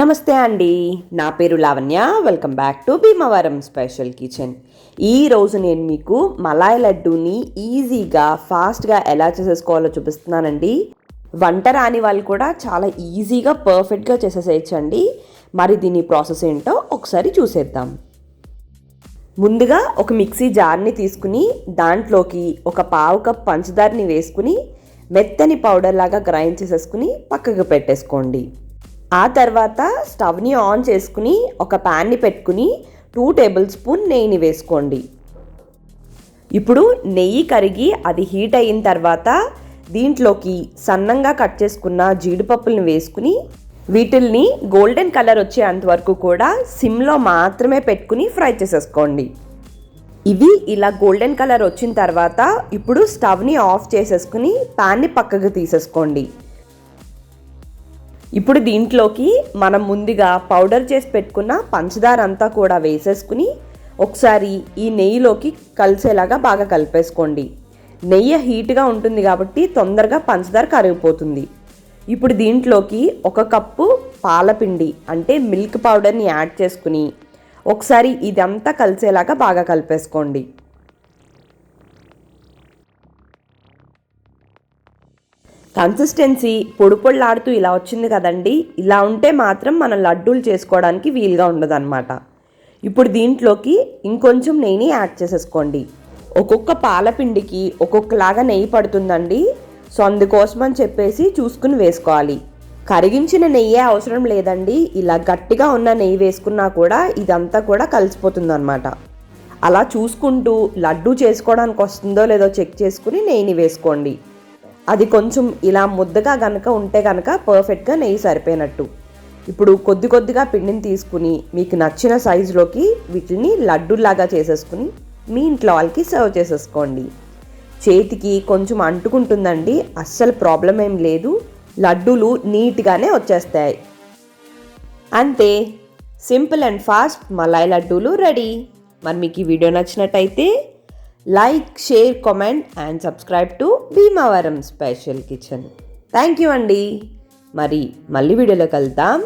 నమస్తే అండి, నా పేరు Lavanya. Welcome back to Bhimavaram special kitchen. ఈరోజు నేను మీకు మలాయ్ లడ్డూని ఈజీగా ఫాస్ట్గా ఎలా చేసేసుకోవాలో చూపిస్తున్నానండి. వంట రాని వాళ్ళు కూడా చాలా ఈజీగా పర్ఫెక్ట్గా చేసేసేయచ్చండి. మరి దీని ప్రాసెస్ ఏంటో ఒకసారి చూసేద్దాం. ముందుగా ఒక మిక్సీ జార్ని తీసుకుని దాంట్లోకి ఒక పావు కప్ పంచదారని వేసుకుని మెత్తని పౌడర్ లాగా గ్రైండ్ చేసేసుకుని పక్కకు పెట్టేసుకోండి. ఆ తర్వాత స్టవ్ని ఆన్ చేసుకుని ఒక ప్యాన్ని పెట్టుకుని 2 టేబుల్ స్పూన్ నెయ్యిని వేసుకోండి. ఇప్పుడు నెయ్యి కరిగి అది హీట్ అయిన తర్వాత దీంట్లోకి సన్నంగా కట్ చేసుకున్న జీడిపప్పులను వేసుకుని వీటిల్ని గోల్డెన్ కలర్ వచ్చేంత వరకు కూడా సిమ్లో మాత్రమే పెట్టుకుని ఫ్రై చేసేసుకోండి. ఇవి ఇలా గోల్డెన్ కలర్ వచ్చిన తర్వాత ఇప్పుడు స్టవ్ని ఆఫ్ చేసేసుకుని ప్యాన్ని పక్కకు తీసేసుకోండి. ఇప్పుడు దీంట్లోకి మనం ముందుగా పౌడర్ చేసి పెట్టుకున్న పంచదార అంతా కూడా వేసేసుకుని ఒకసారి ఈ నెయ్యిలోకి కలిసేలాగా బాగా కలిపేసుకోండి. నెయ్యి హీట్గా ఉంటుంది కాబట్టి తొందరగా పంచదార కరిగిపోతుంది. ఇప్పుడు దీంట్లోకి 1 కప్పు పాలపిండి అంటే మిల్క్ పౌడర్ని యాడ్ చేసుకుని ఒకసారి ఇదంతా కలిసేలాగా బాగా కలిపేసుకోండి. కన్సిస్టెన్సీ పొడి పొడిలాడుతూ ఇలా వచ్చింది కదండి. ఇలా ఉంటే మాత్రం మనం లడ్డూలు చేసుకోవడానికి వీలుగా ఉండదన్నమాట. ఇప్పుడు దీంట్లోకి ఇంకొంచెం నెయ్యిని యాడ్ చేసేసుకోండి. ఒక్కొక్క పాలపిండికి ఒక్కొక్కలాగా నెయ్యి పడుతుందండి. సో అందుకోసమని చెప్పేసి చూసుకుని వేసుకోవాలి. కరిగించిన నెయ్యే అవసరం లేదండి. ఇలా గట్టిగా ఉన్న నెయ్యి వేసుకున్నా కూడా ఇదంతా కూడా కలిసిపోతుంది అన్నమాట. అలా చూసుకుంటూ లడ్డూ చేసుకోవడానికి వస్తుందో లేదో చెక్ చేసుకుని నెయ్యిని వేసుకోండి. అది కొంచెం ఇలా ముద్దగా కనుక ఉంటే కనుక పర్ఫెక్ట్గా నెయ్యి సరిపోయినట్టు. ఇప్పుడు కొద్ది కొద్దిగా పిండిని తీసుకుని మీకు నచ్చిన సైజులోకి వీటిని లడ్డూలాగా చేసేసుకుని మీ ఇంట్లో వాళ్ళకి సర్వ్ చేసేసుకోండి. చేతికి కొంచెం అంటుకుంటుందండి, అస్సలు ప్రాబ్లం ఏం లేదు. లడ్డూలు నీట్గానే వచ్చేస్తాయి. అంతే, సింపుల్ అండ్ ఫాస్ట్ మలాయ్ లడ్డూలు రెడీ. మరి మీకు ఈ వీడియో నచ్చినట్టయితే like, share, comment and subscribe to Bhimavaram special kitchen. Thank you అండి. మరి మళ్ళీ వీడియోలో కలుద్దాం.